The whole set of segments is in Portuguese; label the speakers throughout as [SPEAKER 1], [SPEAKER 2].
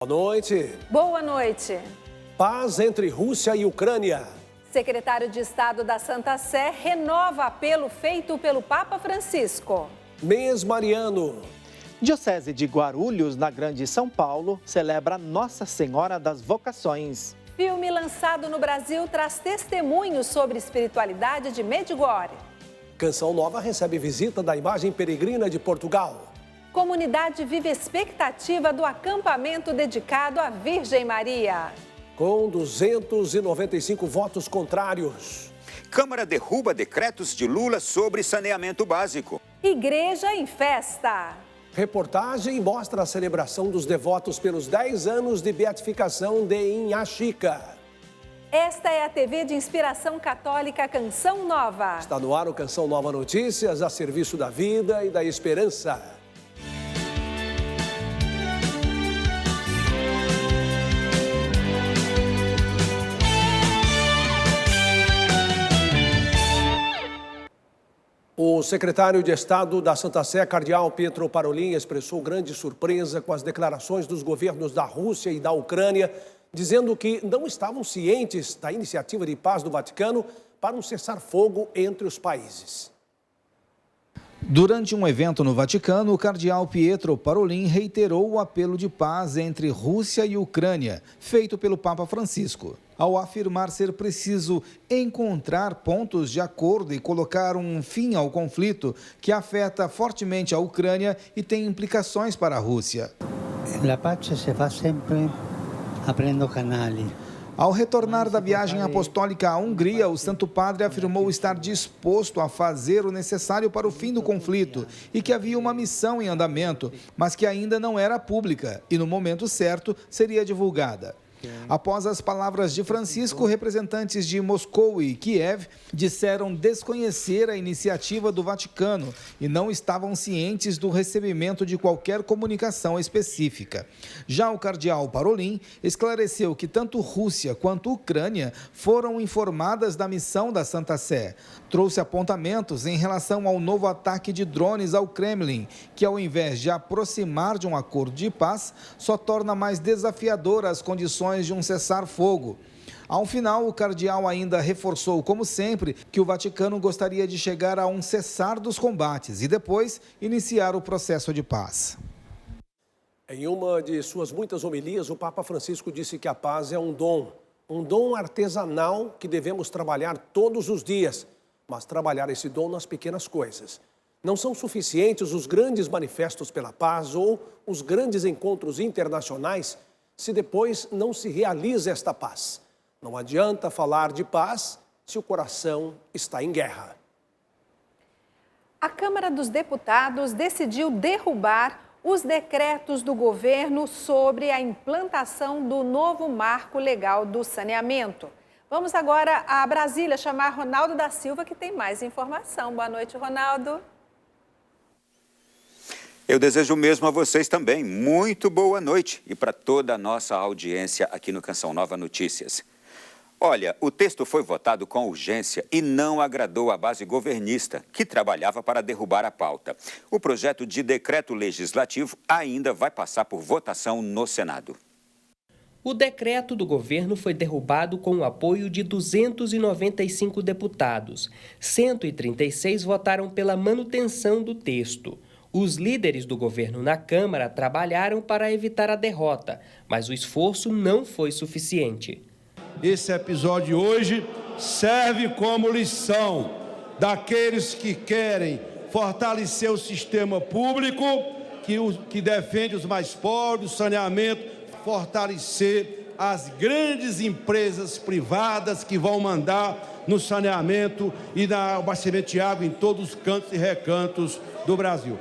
[SPEAKER 1] Boa noite.
[SPEAKER 2] Boa noite.
[SPEAKER 1] Paz entre Rússia e Ucrânia.
[SPEAKER 2] Secretário de Estado da Santa Sé renova apelo feito pelo Papa Francisco.
[SPEAKER 1] Mês Mariano.
[SPEAKER 3] Diocese de Guarulhos, na Grande São Paulo, celebra Nossa Senhora das Vocações.
[SPEAKER 2] Filme lançado no Brasil traz testemunhos sobre espiritualidade de Medjugorje.
[SPEAKER 1] Canção Nova recebe visita da imagem peregrina de Portugal.
[SPEAKER 2] Comunidade vive expectativa do acampamento dedicado à Virgem Maria.
[SPEAKER 1] Com 295 votos contrários.
[SPEAKER 4] Câmara derruba decretos de Lula sobre saneamento básico.
[SPEAKER 2] Igreja em festa.
[SPEAKER 1] Reportagem mostra a celebração dos devotos pelos 10 anos de beatificação de Inhaxica.
[SPEAKER 2] Esta é a TV de inspiração católica Canção Nova.
[SPEAKER 1] Está no ar o Canção Nova Notícias, a serviço da vida e da esperança. O secretário de Estado da Santa Sé, cardeal Pietro Parolin, expressou grande surpresa com as declarações dos governos da Rússia e da Ucrânia, dizendo que não estavam cientes da iniciativa de paz do Vaticano para um cessar-fogo entre os países.
[SPEAKER 5] Durante um evento no Vaticano, o cardeal Pietro Parolin reiterou o apelo de paz entre Rússia e Ucrânia, feito pelo Papa Francisco, ao afirmar ser preciso encontrar pontos de acordo e colocar um fim ao conflito que afeta fortemente a Ucrânia e tem implicações para a Rússia.
[SPEAKER 6] A pace se faz sempre abrindo canais.
[SPEAKER 5] Ao retornar da viagem apostólica à Hungria, o Santo Padre afirmou estar disposto a fazer o necessário para o fim do conflito e que havia uma missão em andamento, mas que ainda não era pública e no momento certo seria divulgada. Após as palavras de Francisco, representantes de Moscou e Kiev disseram desconhecer a iniciativa do Vaticano e não estavam cientes do recebimento de qualquer comunicação específica. Já o cardeal Parolin esclareceu que tanto Rússia quanto Ucrânia foram informadas da missão da Santa Sé. Trouxe apontamentos em relação ao novo ataque de drones ao Kremlin, que ao invés de aproximar de um acordo de paz, só torna mais desafiadora as condições de um cessar-fogo. Ao final, o cardeal ainda reforçou, como sempre, que o Vaticano gostaria de chegar a um cessar dos combates e depois iniciar o processo de paz.
[SPEAKER 1] Em uma de suas muitas homilias, o Papa Francisco disse que a paz é um dom artesanal que devemos trabalhar todos os dias, mas trabalhar esse dom nas pequenas coisas. Não são suficientes os grandes manifestos pela paz ou os grandes encontros internacionais se depois não se realiza esta paz. Não adianta falar de paz se o coração está em guerra.
[SPEAKER 2] A Câmara dos Deputados decidiu derrubar os decretos do governo sobre a implantação do novo marco legal do saneamento. Vamos agora a Brasília chamar Ronaldo da Silva, que tem mais informação. Boa noite, Ronaldo.
[SPEAKER 4] Eu desejo mesmo a vocês também. Muito boa noite e para toda a nossa audiência aqui no Canção Nova Notícias. Olha, o texto foi votado com urgência e não agradou a base governista, que trabalhava para derrubar a pauta. O projeto de decreto legislativo ainda vai passar por votação no Senado.
[SPEAKER 7] O decreto do governo foi derrubado com o apoio de 295 deputados. 136 votaram pela manutenção do texto. Os líderes do governo na Câmara trabalharam para evitar a derrota, mas o esforço não foi suficiente.
[SPEAKER 8] Esse episódio hoje serve como lição daqueles que querem fortalecer o sistema público, que defende os mais pobres, o saneamento, fortalecer as grandes empresas privadas que vão mandar no saneamento e no abastecimento de água em todos os cantos e recantos do Brasil.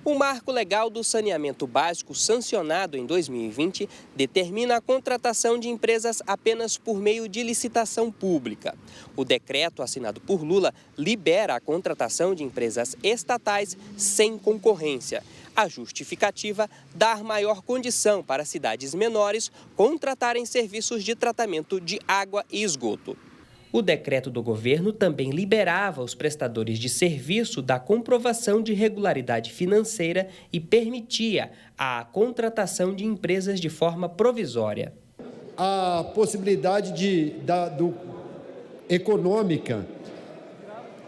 [SPEAKER 7] O Marco Legal do Saneamento Básico, sancionado em 2020, determina a contratação de empresas apenas por meio de licitação pública. O decreto assinado por Lula libera a contratação de empresas estatais sem concorrência. A justificativa, dar maior condição para cidades menores contratarem serviços de tratamento de água e esgoto. O decreto do governo também liberava os prestadores de serviço da comprovação de regularidade financeira e permitia a contratação de empresas de forma provisória.
[SPEAKER 9] A possibilidade econômica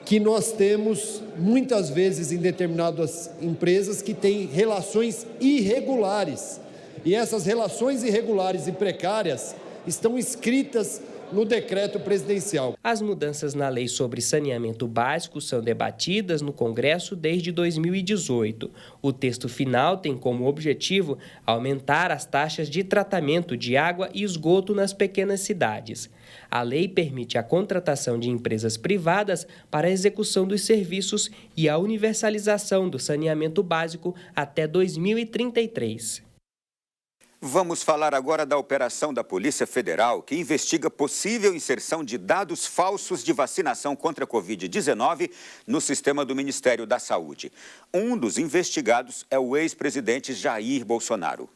[SPEAKER 9] que nós temos muitas vezes em determinadas empresas que têm relações irregulares. E essas relações irregulares e precárias estão inscritas no decreto presidencial.
[SPEAKER 7] As mudanças na lei sobre saneamento básico são debatidas no Congresso desde 2018. O texto final tem como objetivo aumentar as taxas de tratamento de água e esgoto nas pequenas cidades. A lei permite a contratação de empresas privadas para a execução dos serviços e a universalização do saneamento básico até 2033.
[SPEAKER 4] Vamos falar agora da operação da Polícia Federal, que investiga possível inserção de dados falsos de vacinação contra a Covid-19 no sistema do Ministério da Saúde. Um dos investigados é o ex-presidente Jair Bolsonaro.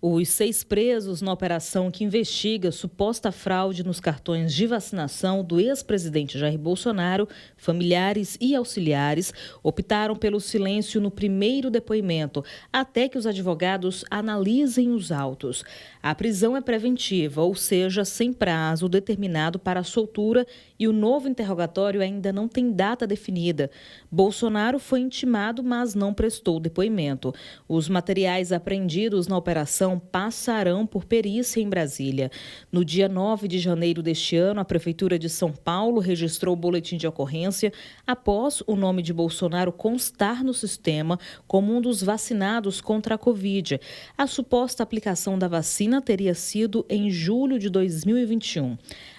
[SPEAKER 10] Os 6 presos na operação que investiga suposta fraude nos cartões de vacinação do ex-presidente Jair Bolsonaro, familiares e auxiliares, optaram pelo silêncio no primeiro depoimento, até que os advogados analisem os autos. A prisão é preventiva, ou seja, sem prazo determinado para a soltura, e o novo interrogatório ainda não tem data definida. Bolsonaro foi intimado, mas não prestou depoimento. Os materiais apreendidos na operação passarão por perícia em Brasília. No dia 9 de janeiro deste ano, a Prefeitura de São Paulo registrou o boletim de ocorrência após o nome de Bolsonaro constar no sistema como um dos vacinados contra a Covid. A suposta aplicação da vacina teria sido em julho de 2021.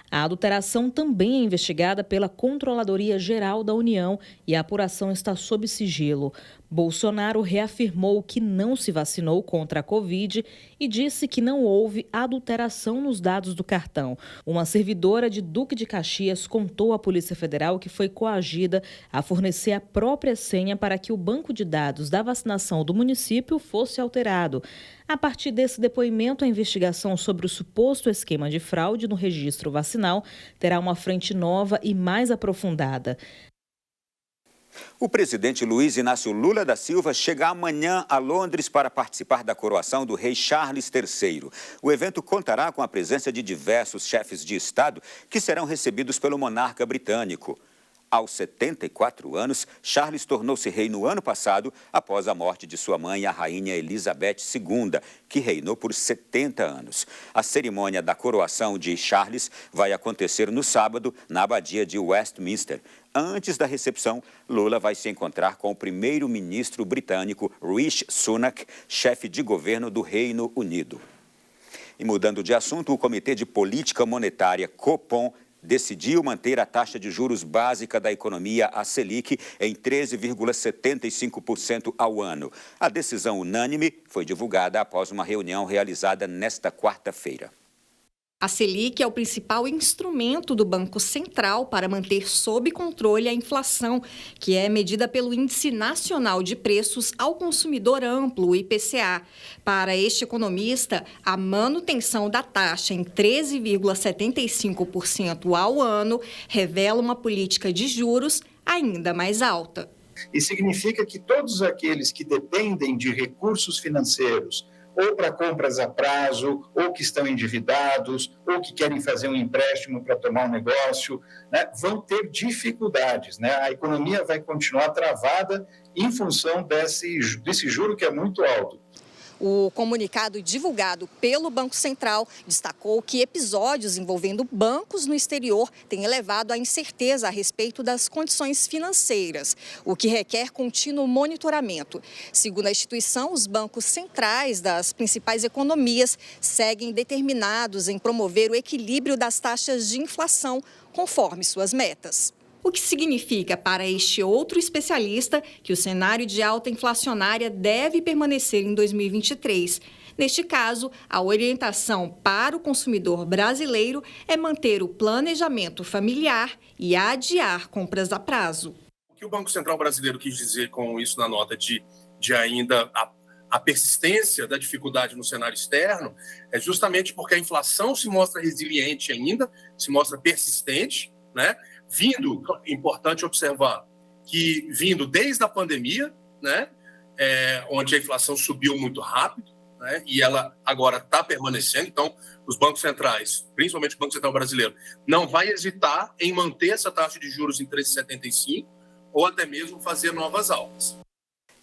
[SPEAKER 10] A adulteração também é investigada pela Controladoria Geral da União e a apuração está sob sigilo. Bolsonaro reafirmou que não se vacinou contra a Covid e disse que não houve adulteração nos dados do cartão. Uma servidora de Duque de Caxias contou à Polícia Federal que foi coagida a fornecer a própria senha para que o banco de dados da vacinação do município fosse alterado. A partir desse depoimento, a investigação sobre o suposto esquema de fraude no registro vacinal terá uma frente nova e mais aprofundada.
[SPEAKER 4] O presidente Luiz Inácio Lula da Silva chega amanhã a Londres para participar da coroação do rei Charles III. O evento contará com a presença de diversos chefes de Estado que serão recebidos pelo monarca britânico. Aos 74 anos, Charles tornou-se rei no ano passado, após a morte de sua mãe, a rainha Elizabeth II, que reinou por 70 anos. A cerimônia da coroação de Charles vai acontecer no sábado, na abadia de Westminster. Antes da recepção, Lula vai se encontrar com o primeiro-ministro britânico Rishi Sunak, chefe de governo do Reino Unido. E mudando de assunto, o Comitê de Política Monetária, Copom, decidiu manter a taxa de juros básica da economia, a Selic, em 13,75% ao ano. A decisão unânime foi divulgada após uma reunião realizada nesta quarta-feira.
[SPEAKER 11] A Selic é o principal instrumento do Banco Central para manter sob controle a inflação, que é medida pelo Índice Nacional de Preços ao Consumidor Amplo, o IPCA. Para este economista, a manutenção da taxa em 13,75% ao ano revela uma política de juros ainda mais alta.
[SPEAKER 12] E significa que todos aqueles que dependem de recursos financeiros, ou para compras a prazo, ou que estão endividados, ou que querem fazer um empréstimo para tomar um negócio, né, vão ter dificuldades, né? A economia vai continuar travada em função desse juro que é muito alto.
[SPEAKER 11] O comunicado divulgado pelo Banco Central destacou que episódios envolvendo bancos no exterior têm elevado a incerteza a respeito das condições financeiras, o que requer contínuo monitoramento. Segundo a instituição, os bancos centrais das principais economias seguem determinados em promover o equilíbrio das taxas de inflação conforme suas metas. O que significa para este outro especialista que o cenário de alta inflacionária deve permanecer em 2023. Neste caso, a orientação para o consumidor brasileiro é manter o planejamento familiar e adiar compras a prazo.
[SPEAKER 13] O que o Banco Central brasileiro quis dizer com isso na nota de ainda a persistência da dificuldade no cenário externo é justamente porque a inflação se mostra resiliente ainda, se mostra persistente, né? Importante observar que vindo desde a pandemia, né? Onde a inflação subiu muito rápido, né? E ela agora está permanecendo. Então, os bancos centrais, principalmente o Banco Central Brasileiro, não vai hesitar em manter essa taxa de juros em 13,75 ou até mesmo fazer novas altas.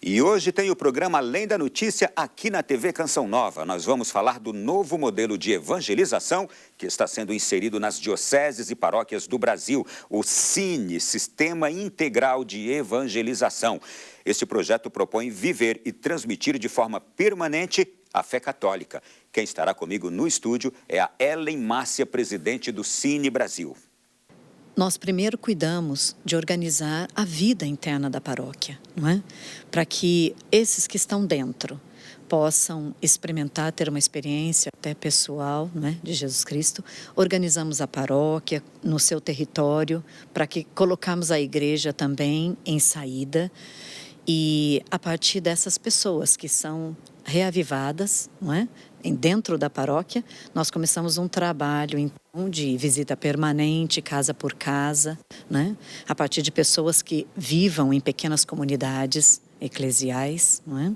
[SPEAKER 4] E hoje tem o programa Além da Notícia aqui na TV Canção Nova. Nós vamos falar do novo modelo de evangelização que está sendo inserido nas dioceses e paróquias do Brasil, o SINE, Sistema Integral de Evangelização. Este projeto propõe viver e transmitir de forma permanente a fé católica. Quem estará comigo no estúdio é a Ellen Márcia, presidente do SINE Brasil.
[SPEAKER 14] Nós primeiro cuidamos de organizar a vida interna da paróquia, não é? Para que esses que estão dentro possam experimentar, ter uma experiência até pessoal, não é? De Jesus Cristo. Organizamos a paróquia no seu território para que colocamos a igreja também em saída e a partir dessas pessoas que são reavivadas, não é? Dentro da paróquia, nós começamos um trabalho então, de visita permanente, casa por casa, né? A partir de pessoas que vivam em pequenas comunidades eclesiais, não é?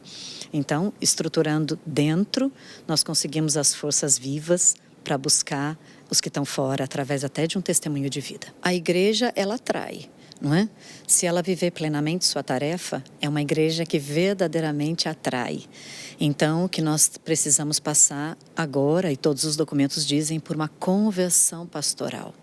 [SPEAKER 14] Então, estruturando dentro, nós conseguimos as forças vivas para buscar os que estão fora, através até de um testemunho de vida. A igreja, ela atrai. Não é? Se ela viver plenamente sua tarefa, é uma igreja que verdadeiramente atrai. Então, o que nós precisamos passar agora, e todos os documentos dizem, por uma conversão pastoral.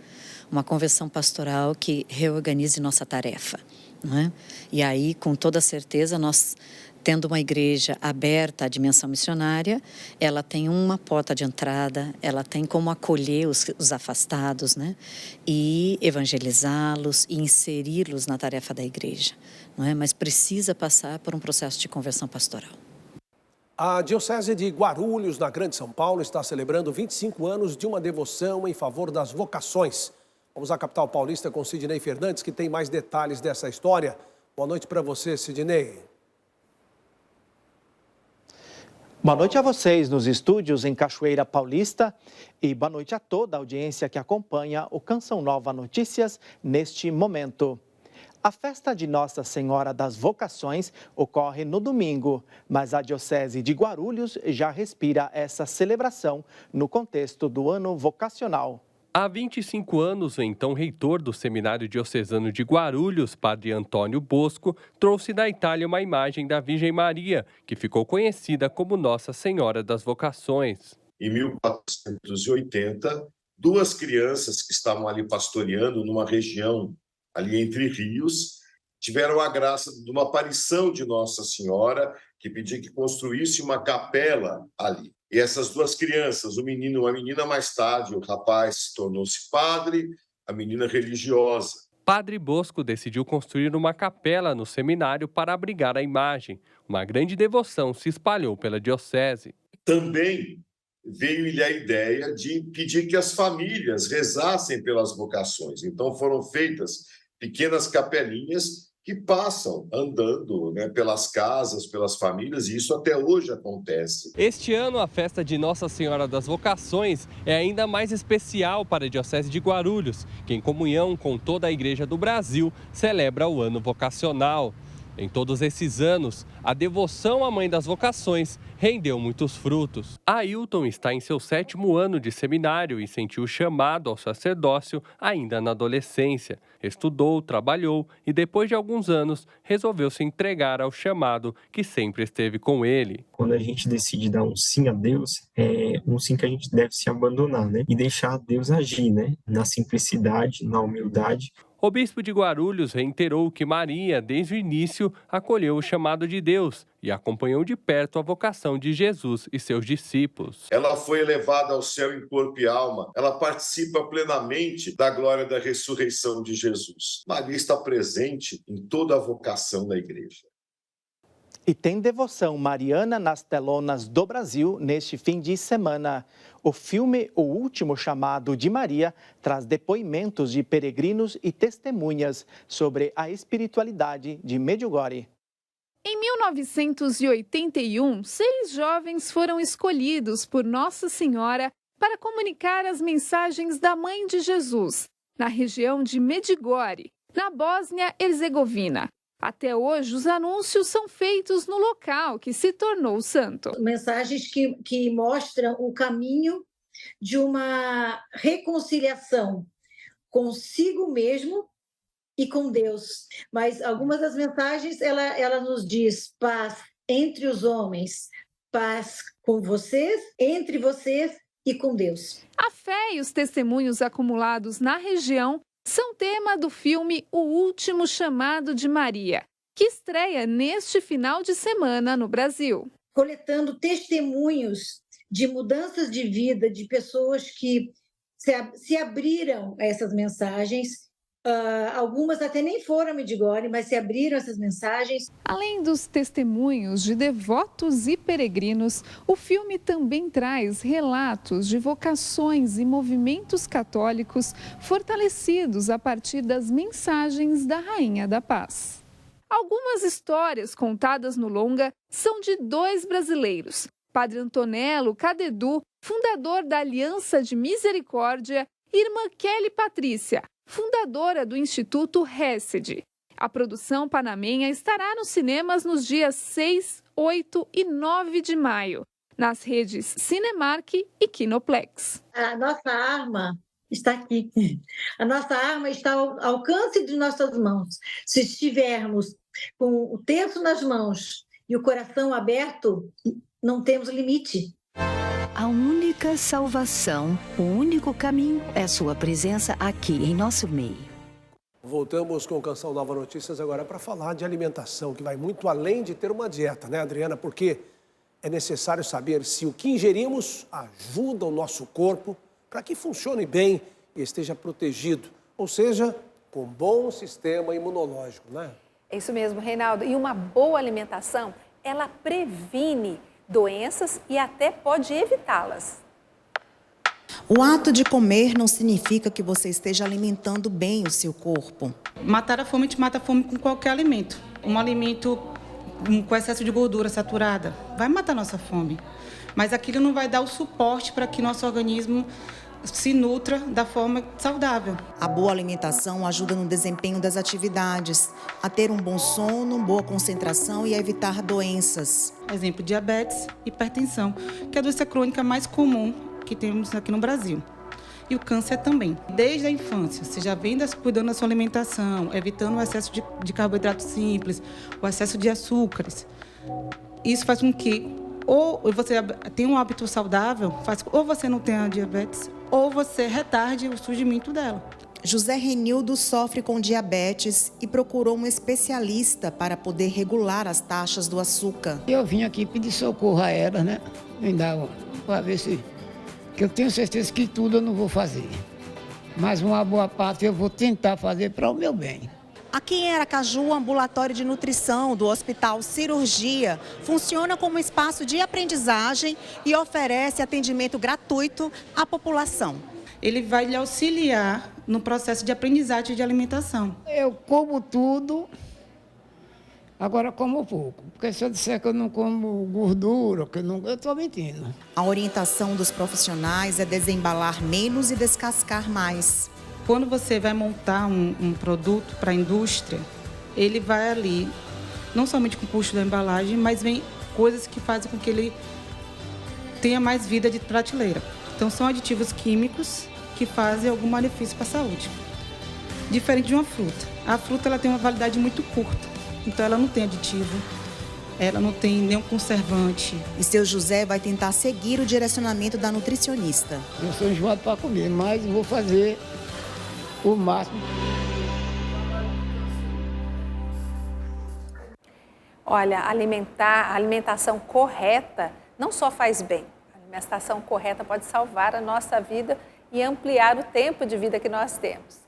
[SPEAKER 14] Uma conversão pastoral que reorganize nossa tarefa. Não é? E aí, com toda certeza, nós, tendo uma igreja aberta à dimensão missionária, ela tem uma porta de entrada, ela tem como acolher os afastados, né? E evangelizá-los e inseri-los na tarefa da igreja, não é? Mas precisa passar por um processo de conversão pastoral.
[SPEAKER 1] A Diocese de Guarulhos, na Grande São Paulo, está celebrando 25 anos de uma devoção em favor das vocações. Vamos à capital paulista com Sidney Fernandes, que tem mais detalhes dessa história. Boa noite para você, Sidney.
[SPEAKER 3] Boa noite a vocês nos estúdios em Cachoeira Paulista e boa noite a toda a audiência que acompanha o Canção Nova Notícias neste momento. A festa de Nossa Senhora das Vocações ocorre no domingo, mas a Diocese de Guarulhos já respira essa celebração no contexto do ano vocacional.
[SPEAKER 15] Há 25 anos, o então reitor do Seminário Diocesano de Guarulhos, Padre Antônio Bosco, trouxe da Itália uma imagem da Virgem Maria, que ficou conhecida como Nossa Senhora das Vocações.
[SPEAKER 16] Em 1480, duas crianças que estavam ali pastoreando numa região ali entre rios, tiveram a graça de uma aparição de Nossa Senhora, que pedia que construísse uma capela ali. E essas duas crianças, o menino e uma menina, mais tarde, o rapaz tornou-se padre, a menina religiosa.
[SPEAKER 15] Padre Bosco decidiu construir uma capela no seminário para abrigar a imagem. Uma grande devoção se espalhou pela diocese.
[SPEAKER 16] Também veio-lhe a ideia de pedir que as famílias rezassem pelas vocações. Então foram feitas pequenas capelinhas que passam andando, né, pelas casas, pelas famílias, e isso até hoje acontece.
[SPEAKER 15] Este ano, a festa de Nossa Senhora das Vocações é ainda mais especial para a Diocese de Guarulhos, que, em comunhão com toda a Igreja do Brasil, celebra o ano vocacional. Em todos esses anos, a devoção à Mãe das Vocações rendeu muitos frutos. Ailton está em seu 7º ano de seminário e sentiu o chamado ao sacerdócio ainda na adolescência. Estudou, trabalhou e, depois de alguns anos, resolveu se entregar ao chamado que sempre esteve com ele.
[SPEAKER 17] Quando a gente decide dar um sim a Deus, é um sim que a gente deve se abandonar, né? E deixar Deus agir, né? Na simplicidade, na humildade.
[SPEAKER 15] O bispo de Guarulhos reiterou que Maria, desde o início, acolheu o chamado de Deus e acompanhou de perto a vocação de Jesus e seus discípulos.
[SPEAKER 16] Ela foi elevada ao céu em corpo e alma. Ela participa plenamente da glória da ressurreição de Jesus. Maria está presente em toda a vocação da igreja.
[SPEAKER 3] E tem devoção mariana nas telonas do Brasil neste fim de semana. O filme O Último Chamado de Maria traz depoimentos de peregrinos e testemunhas sobre a espiritualidade de Medjugorje.
[SPEAKER 18] Em 1981, 6 jovens foram escolhidos por Nossa Senhora para comunicar as mensagens da Mãe de Jesus, na região de Medjugorje, na Bósnia-Herzegovina. Até hoje, os anúncios são feitos no local que se tornou santo.
[SPEAKER 19] Mensagens que mostram o caminho de uma reconciliação consigo mesmo e com Deus. Mas algumas das mensagens, ela nos diz paz entre os homens, paz com vocês, entre vocês e com Deus.
[SPEAKER 18] A fé e os testemunhos acumulados na região são tema do filme O Último Chamado de Maria, que estreia neste final de semana no Brasil.
[SPEAKER 19] Coletando testemunhos de mudanças de vida de pessoas que se abriram a essas mensagens. Algumas até nem foram a Medjugorje, mas se abriram essas mensagens.
[SPEAKER 18] Além dos testemunhos de devotos e peregrinos, o filme também traz relatos de vocações e movimentos católicos fortalecidos a partir das mensagens da Rainha da Paz. Algumas histórias contadas no longa são de 2 brasileiros, Padre Antonello Cadedu, fundador da Aliança de Misericórdia, e irmã Kelly Patrícia, fundadora do Instituto Hesed. A produção panamenha estará nos cinemas nos dias 6, 8 e 9 de maio, nas redes Cinemark e Kinoplex.
[SPEAKER 19] A nossa arma está aqui. A nossa arma está ao alcance de nossas mãos. Se estivermos com o terço nas mãos e o coração aberto, não temos limite.
[SPEAKER 20] A única salvação, o único caminho é sua presença aqui em nosso meio.
[SPEAKER 1] Voltamos com o Canção Nova Notícias agora para falar de alimentação, que vai muito além de ter uma dieta, né, Adriana? Porque é necessário saber se o que ingerimos ajuda o nosso corpo para que funcione bem e esteja protegido, ou seja, com bom sistema imunológico, né?
[SPEAKER 2] É isso mesmo, Reinaldo. E uma boa alimentação, ela previne doenças e até pode evitá-las.
[SPEAKER 21] O ato de comer não significa que você esteja alimentando bem o seu corpo.
[SPEAKER 22] Matar a fome, te mata a fome com qualquer alimento. Um alimento com excesso de gordura saturada vai matar a nossa fome. Mas aquilo não vai dar o suporte para que nosso organismo se nutra da forma saudável.
[SPEAKER 21] A boa alimentação ajuda no desempenho das atividades, a ter um bom sono, boa concentração e a evitar doenças.
[SPEAKER 22] Exemplo, diabetes, hipertensão, que é a doença crônica mais comum que temos aqui no Brasil. E o câncer também. Desde a infância, você já vem cuidando da sua alimentação, evitando o excesso de carboidratos simples, o excesso de açúcares. Isso faz com que ou você tem um hábito saudável, ou você não tenha diabetes, ou você retarde o surgimento dela.
[SPEAKER 21] José Renildo sofre com diabetes e procurou um especialista para poder regular as taxas do açúcar.
[SPEAKER 23] Eu vim aqui pedir socorro a ela, né? Para ver se... Que eu tenho certeza que tudo eu não vou fazer. Mas uma boa parte eu vou tentar fazer para o meu bem.
[SPEAKER 21] Aqui em Aracaju, o ambulatório de nutrição do Hospital Cirurgia funciona como espaço de aprendizagem e oferece atendimento gratuito à população.
[SPEAKER 22] Ele vai lhe auxiliar no processo de aprendizagem de alimentação.
[SPEAKER 23] Eu como tudo, agora como pouco. Porque se eu disser que eu não como gordura, eu estou mentindo.
[SPEAKER 21] A orientação dos profissionais é desembalar menos e descascar mais.
[SPEAKER 22] Quando você vai montar um produto para a indústria, ele vai ali, não somente com o custo da embalagem, mas vem coisas que fazem com que ele tenha mais vida de prateleira. Então, são aditivos químicos que fazem algum malefício para a saúde. Diferente de uma fruta. A fruta ela tem uma validade muito curta, então ela não tem aditivo, ela não tem nenhum conservante.
[SPEAKER 21] E seu José vai tentar seguir o direcionamento da nutricionista.
[SPEAKER 23] Eu sou enjoado para comer, mas vou fazer o máximo.
[SPEAKER 2] Olha, a alimentação correta não só faz bem, a alimentação correta pode salvar a nossa vida e ampliar o tempo de vida que nós temos.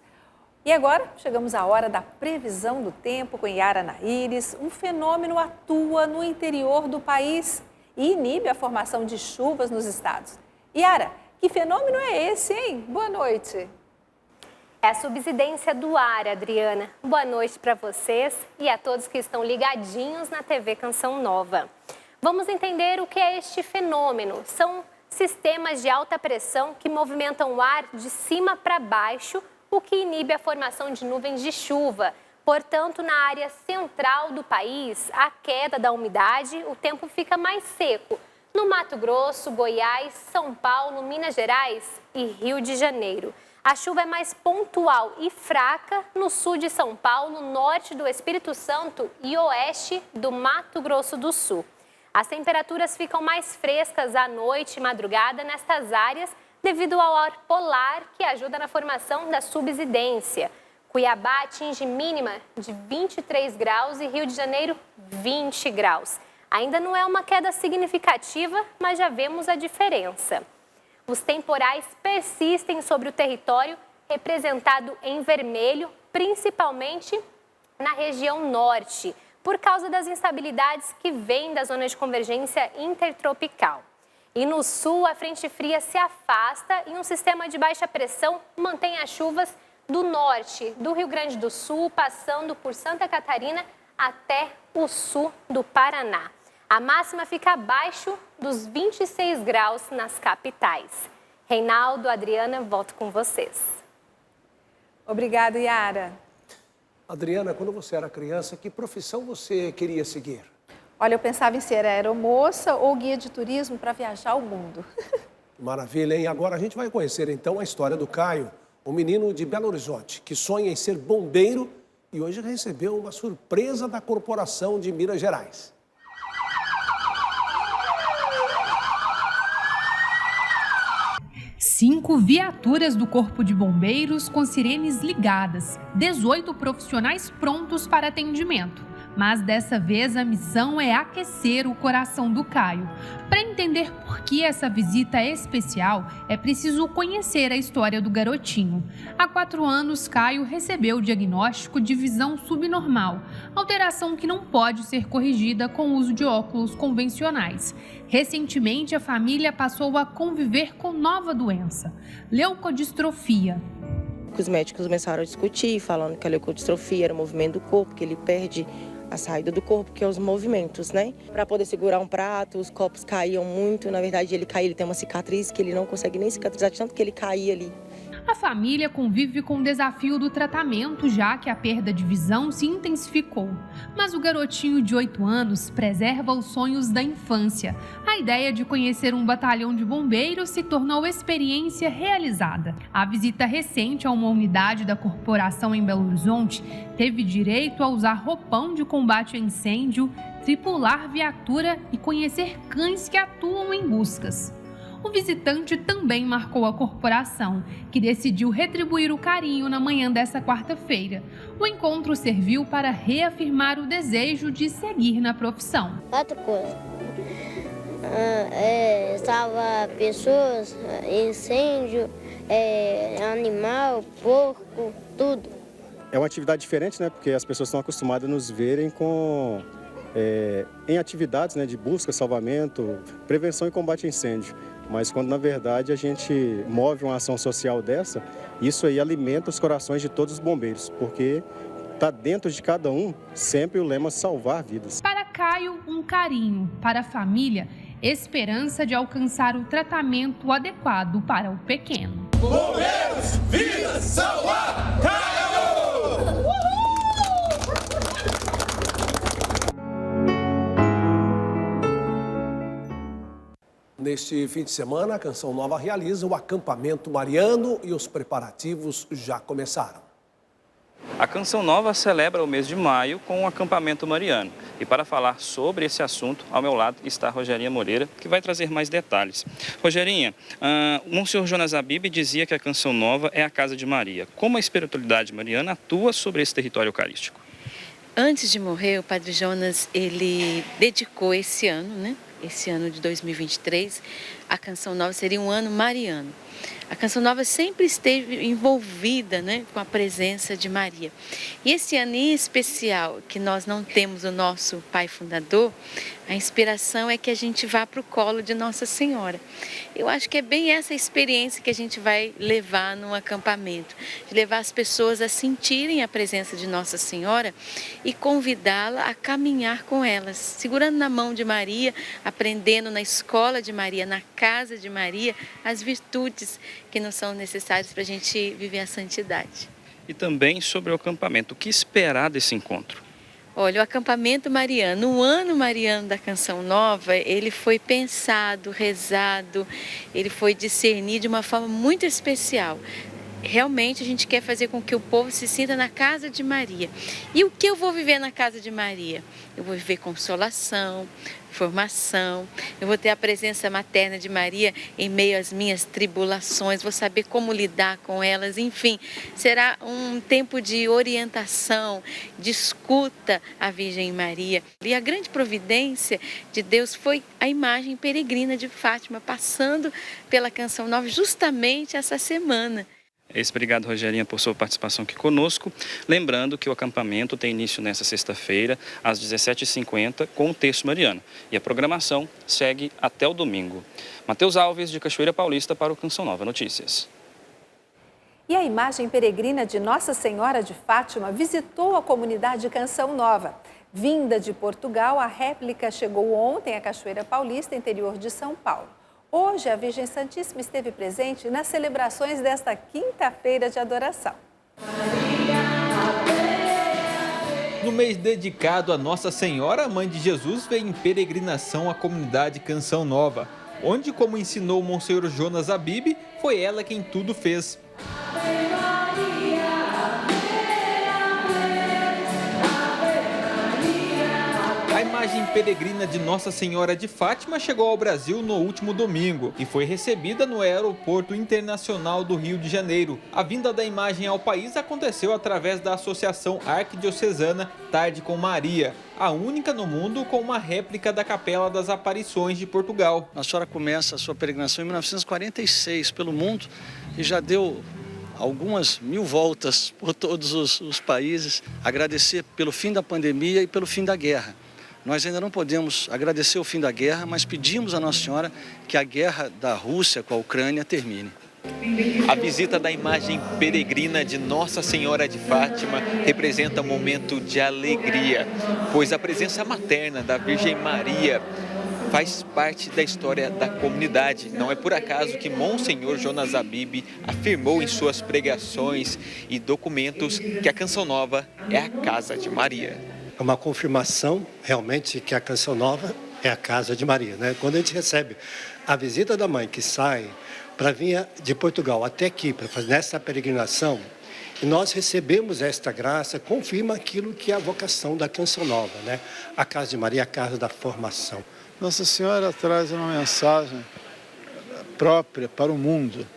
[SPEAKER 2] E agora, chegamos à hora da previsão do tempo com Yara Naíris. Um fenômeno atua no interior do país e inibe a formação de chuvas nos estados. Yara, que fenômeno é esse, hein? Boa noite.
[SPEAKER 5] É a subsidência do ar, Adriana. Boa noite para vocês e a todos que estão ligadinhos na TV Canção Nova. Vamos entender o que é este fenômeno. São sistemas de alta pressão que movimentam o ar de cima para baixo, o que inibe a formação de nuvens de chuva. Portanto, na área central do país, a queda da umidade, o tempo fica mais seco. No Mato Grosso, Goiás, São Paulo, Minas Gerais e Rio de Janeiro. A chuva é mais pontual e fraca no sul de São Paulo, norte do Espírito Santo e oeste do Mato Grosso do Sul. As temperaturas ficam mais frescas à noite e madrugada nestas áreas devido ao ar polar que ajuda na formação da subsidência. Cuiabá atinge mínima de 23 graus e Rio de Janeiro 20 graus. Ainda não é uma queda significativa, mas já vemos a diferença. Os temporais persistem sobre o território, representado em vermelho, principalmente na região norte, por causa das instabilidades que vêm da zona de convergência intertropical. E no sul, a frente fria se afasta e um sistema de baixa pressão mantém as chuvas do norte do Rio Grande do Sul, passando por Santa Catarina até o sul do Paraná. A máxima fica abaixo dos 26 graus nas capitais. Reinaldo, Adriana, volto com vocês.
[SPEAKER 2] Obrigada, Yara.
[SPEAKER 1] Adriana, quando você era criança, que profissão você queria seguir?
[SPEAKER 2] Olha, eu pensava em ser aeromoça ou guia de turismo para viajar o mundo.
[SPEAKER 1] Maravilha, hein? Agora a gente vai conhecer então a história do Caio, um menino de Belo Horizonte que sonha em ser bombeiro e hoje recebeu uma surpresa da Corporação de Minas Gerais.
[SPEAKER 6] Cinco viaturas do Corpo de Bombeiros com sirenes ligadas, 18 profissionais prontos para atendimento. Mas dessa vez a missão é aquecer o coração do Caio. Para entender por que essa visita é especial, é preciso conhecer a história do garotinho. Há 4 anos, Caio recebeu o diagnóstico de visão subnormal, alteração que não pode ser corrigida com o uso de óculos convencionais. Recentemente, a família passou a conviver com nova doença, leucodistrofia.
[SPEAKER 8] Os médicos começaram a discutir, falando que a leucodistrofia era o movimento do corpo, que ele perde a saída do corpo, que é os movimentos, né? Para poder segurar um prato, os copos caíam muito. Na verdade, ele tem uma cicatriz que ele não consegue nem cicatrizar, de tanto que ele caía ali.
[SPEAKER 6] A família convive com o desafio do tratamento, já que a perda de visão se intensificou. Mas o garotinho de 8 anos preserva os sonhos da infância. A ideia de conhecer um batalhão de bombeiros se tornou experiência realizada. A visita recente a uma unidade da corporação em Belo Horizonte teve direito a usar roupão de combate a incêndio, tripular viatura e conhecer cães que atuam em buscas. O visitante também marcou a corporação, que decidiu retribuir o carinho na manhã dessa quarta-feira. O encontro serviu para reafirmar o desejo de seguir na profissão.
[SPEAKER 24] 4 coisas. Salvar pessoas, incêndio, animal, porco, tudo.
[SPEAKER 25] É uma atividade diferente, né? Porque as pessoas estão acostumadas a nos verem em atividades, né, de busca, salvamento, prevenção e combate a incêndio. Mas quando, na verdade, a gente move uma ação social dessa, isso aí alimenta os corações de todos os bombeiros, porque está dentro de cada um sempre o lema salvar vidas.
[SPEAKER 6] Para Caio, um carinho. Para a família, esperança de alcançar o tratamento adequado para o pequeno.
[SPEAKER 26] Bombeiros, vidas, salvar, Caio!
[SPEAKER 1] Neste fim de semana, a Canção Nova realiza o acampamento mariano e os preparativos já começaram.
[SPEAKER 27] A Canção Nova celebra o mês de maio com o acampamento mariano. E para falar sobre esse assunto, ao meu lado está a Rogerinha Moreira, que vai trazer mais detalhes. Rogerinha, o Monsenhor Jonas Abib dizia que a Canção Nova é a casa de Maria. Como a espiritualidade mariana atua sobre esse território eucarístico?
[SPEAKER 28] Antes de morrer, o Padre Jonas, ele dedicou esse ano, né? Esse ano de 2023, a Canção Nova seria um ano mariano. A Canção Nova sempre esteve envolvida, né, com a presença de Maria. E esse ano em especial, que nós não temos o nosso pai fundador, a inspiração é que a gente vá para o colo de Nossa Senhora. Eu acho que é bem essa experiência que a gente vai levar num acampamento, de levar as pessoas a sentirem a presença de Nossa Senhora e convidá-la a caminhar com elas, segurando na mão de Maria, aprendendo na escola de Maria, na casa de Maria, as virtudes que não são necessárias para a gente viver a santidade.
[SPEAKER 27] E também sobre o acampamento, o que esperar desse encontro?
[SPEAKER 28] Olha, o acampamento mariano, o ano mariano da Canção Nova, ele foi pensado, rezado, ele foi discernido de uma forma muito especial. Realmente a gente quer fazer com que o povo se sinta na casa de Maria. E o que eu vou viver na casa de Maria? Eu vou viver consolação, formação, eu vou ter a presença materna de Maria em meio às minhas tribulações, vou saber como lidar com elas, enfim, será um tempo de orientação, de escuta à Virgem Maria. E a grande providência de Deus foi a imagem peregrina de Fátima, passando pela Canção Nova justamente essa semana.
[SPEAKER 27] Obrigado, Rogerinha, por sua participação aqui conosco. Lembrando que o acampamento tem início nesta sexta-feira, às 17h50, com o Terço Mariano. E a programação segue até o domingo. Matheus Alves, de Cachoeira Paulista, para o Canção Nova Notícias.
[SPEAKER 2] E a imagem peregrina de Nossa Senhora de Fátima visitou a comunidade Canção Nova. Vinda de Portugal, a réplica chegou ontem à Cachoeira Paulista, interior de São Paulo. Hoje, a Virgem Santíssima esteve presente nas celebrações desta quinta-feira de adoração.
[SPEAKER 4] No mês dedicado a Nossa Senhora, a Mãe de Jesus, veio em peregrinação à comunidade Canção Nova, onde, como ensinou o Monsenhor Jonas Abib, foi ela quem tudo fez. A imagem peregrina de Nossa Senhora de Fátima chegou ao Brasil no último domingo e foi recebida no Aeroporto Internacional do Rio de Janeiro. A vinda da imagem ao país aconteceu através da Associação Arquidiocesana Tarde com Maria, a única no mundo com uma réplica da Capela das Aparições de Portugal.
[SPEAKER 7] A senhora começa a sua peregrinação em 1946 pelo mundo e já deu algumas 1000 voltas por todos os países, agradecer pelo fim da pandemia e pelo fim da guerra. Nós ainda não podemos agradecer o fim da guerra, mas pedimos a Nossa Senhora que a guerra da Rússia com a Ucrânia termine.
[SPEAKER 4] A visita da imagem peregrina de Nossa Senhora de Fátima representa um momento de alegria, pois a presença materna da Virgem Maria faz parte da história da comunidade. Não é por acaso que Monsenhor Jonas Abib afirmou em suas pregações e documentos que a Canção Nova é a casa de Maria.
[SPEAKER 9] É uma confirmação realmente que a Canção Nova é a casa de Maria, né? Quando a gente recebe a visita da mãe que sai para vir de Portugal até aqui para fazer essa peregrinação, e nós recebemos esta graça, confirma aquilo que é a vocação da Canção Nova, né? A casa de Maria, a casa da formação.
[SPEAKER 10] Nossa Senhora traz uma mensagem própria para o mundo,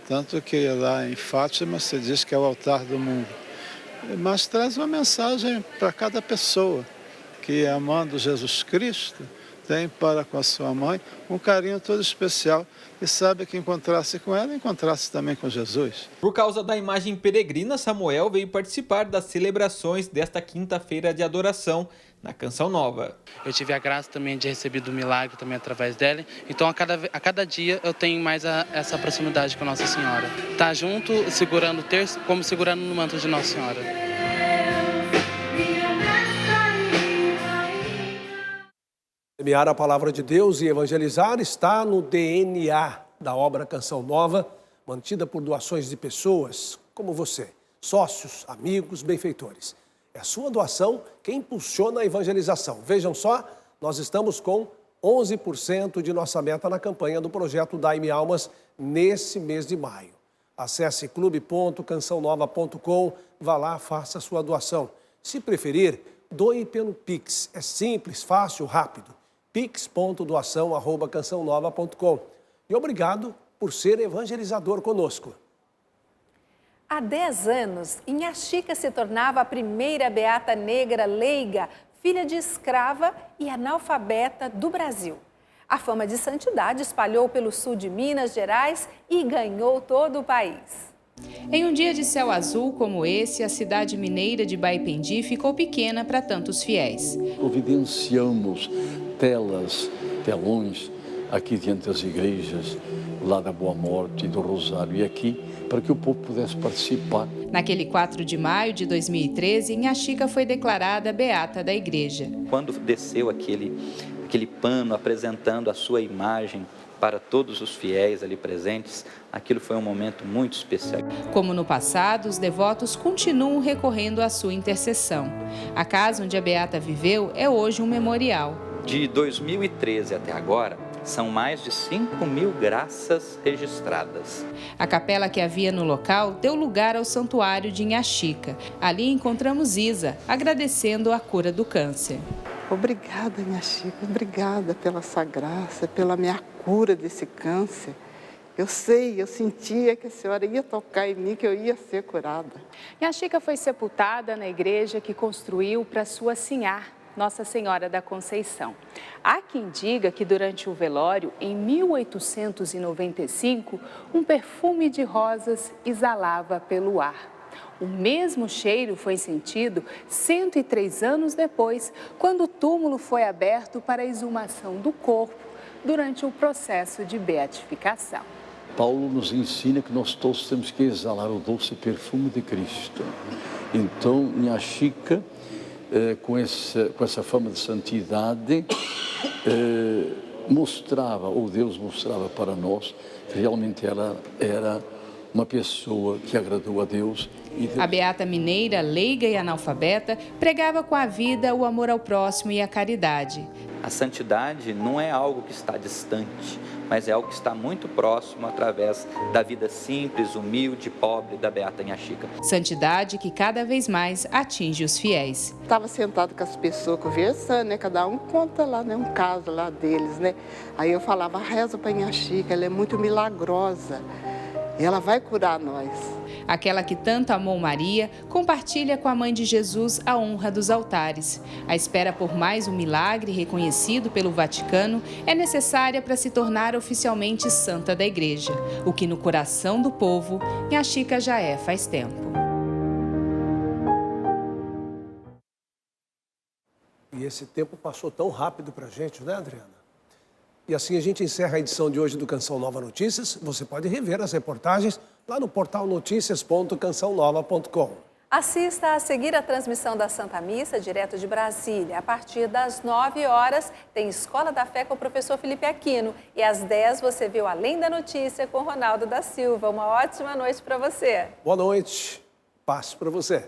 [SPEAKER 10] tanto que lá em Fátima se diz que é o altar do mundo, mas traz uma mensagem para cada pessoa que, amando Jesus Cristo, tem para com a sua mãe um carinho todo especial e sabe que encontrar-se com ela, encontrar-se também com Jesus.
[SPEAKER 4] Por causa da imagem peregrina, Samuel veio participar das celebrações desta quinta-feira de adoração na Canção Nova.
[SPEAKER 11] Eu tive a graça também de receber do milagre também através dela, então a cada dia eu tenho mais essa proximidade com Nossa Senhora. Tá junto, segurando o terço, como segurando no manto de Nossa Senhora.
[SPEAKER 1] Semear a palavra de Deus e evangelizar está no DNA da obra Canção Nova, mantida por doações de pessoas como você, sócios, amigos, benfeitores. É a sua doação que impulsiona a evangelização. Vejam só, nós estamos com 11% de nossa meta na campanha do projeto Dai-me Almas nesse mês de maio. Acesse clube.cançãonova.com, vá lá, faça a sua doação. Se preferir, doe pelo Pix. É simples, fácil, rápido. pix.doação@cançãonova.com. E obrigado por ser evangelizador conosco.
[SPEAKER 2] Há 10 anos, Inha Chica se tornava a primeira beata negra leiga, filha de escrava e analfabeta do Brasil. A fama de santidade espalhou pelo sul de Minas Gerais e ganhou todo o país.
[SPEAKER 3] Em um dia de céu azul como esse, a cidade mineira de Baipendi ficou pequena para tantos fiéis.
[SPEAKER 12] Providenciamos telões aqui diante das igrejas, lá da Boa Morte, do Rosário e aqui, para que o povo pudesse participar.
[SPEAKER 3] Naquele 4 de maio de 2013, Inhaxica foi declarada beata da igreja.
[SPEAKER 13] Quando desceu aquele pano apresentando a sua imagem para todos os fiéis ali presentes, aquilo foi um momento muito especial.
[SPEAKER 3] Como no passado, os devotos continuam recorrendo à sua intercessão. A casa onde a beata viveu é hoje um memorial.
[SPEAKER 13] De 2013 até agora, são mais de 5.000 graças registradas.
[SPEAKER 3] A capela que havia no local deu lugar ao santuário de Inhaxica. Ali encontramos Isa, agradecendo a cura do câncer.
[SPEAKER 14] Obrigada, Inhaxica, obrigada pela sua graça, pela minha cura desse câncer. Eu sentia que a senhora ia tocar em mim, que eu ia ser curada.
[SPEAKER 3] Inhaxica foi sepultada na igreja que construiu para sua sinhá, Nossa Senhora da Conceição. Há quem diga que durante o velório, em 1895, um perfume de rosas exalava pelo ar. O mesmo cheiro foi sentido 103 anos depois, quando o túmulo foi aberto para a exumação do corpo durante o processo de beatificação.
[SPEAKER 12] Paulo nos ensina que nós todos temos que exalar o doce perfume de Cristo. Então, Inhaxica, com essa fama de santidade, Deus mostrava para nós que realmente ela era uma pessoa que agradou a Deus.
[SPEAKER 3] A beata mineira, leiga e analfabeta, pregava com a vida o amor ao próximo e a caridade.
[SPEAKER 13] A santidade não é algo que está distante, mas é algo que está muito próximo através da vida simples, humilde, pobre da beata Inhaxica.
[SPEAKER 3] Santidade que cada vez mais atinge os fiéis.
[SPEAKER 14] Estava sentado com as pessoas conversando, né? Cada um conta lá, né? Um caso lá deles, né? Aí eu falava, reza para Inhaxica, ela é muito milagrosa. E ela vai curar nós.
[SPEAKER 3] Aquela que tanto amou Maria, compartilha com a Mãe de Jesus a honra dos altares. A espera por mais um milagre reconhecido pelo Vaticano é necessária para se tornar oficialmente santa da Igreja, o que no coração do povo, Inhaxica já é faz tempo.
[SPEAKER 1] E esse tempo passou tão rápido para a gente, né, Adriana? E assim a gente encerra a edição de hoje do Canção Nova Notícias. Você pode rever as reportagens lá no portal noticias.cançãonova.com.
[SPEAKER 2] Assista a seguir a transmissão da Santa Missa, direto de Brasília. A partir das 9 horas, tem Escola da Fé com o professor Felipe Aquino. E às 10 você viu Além da Notícia com Ronaldo da Silva. Uma ótima noite para você.
[SPEAKER 1] Boa noite. Paz para você.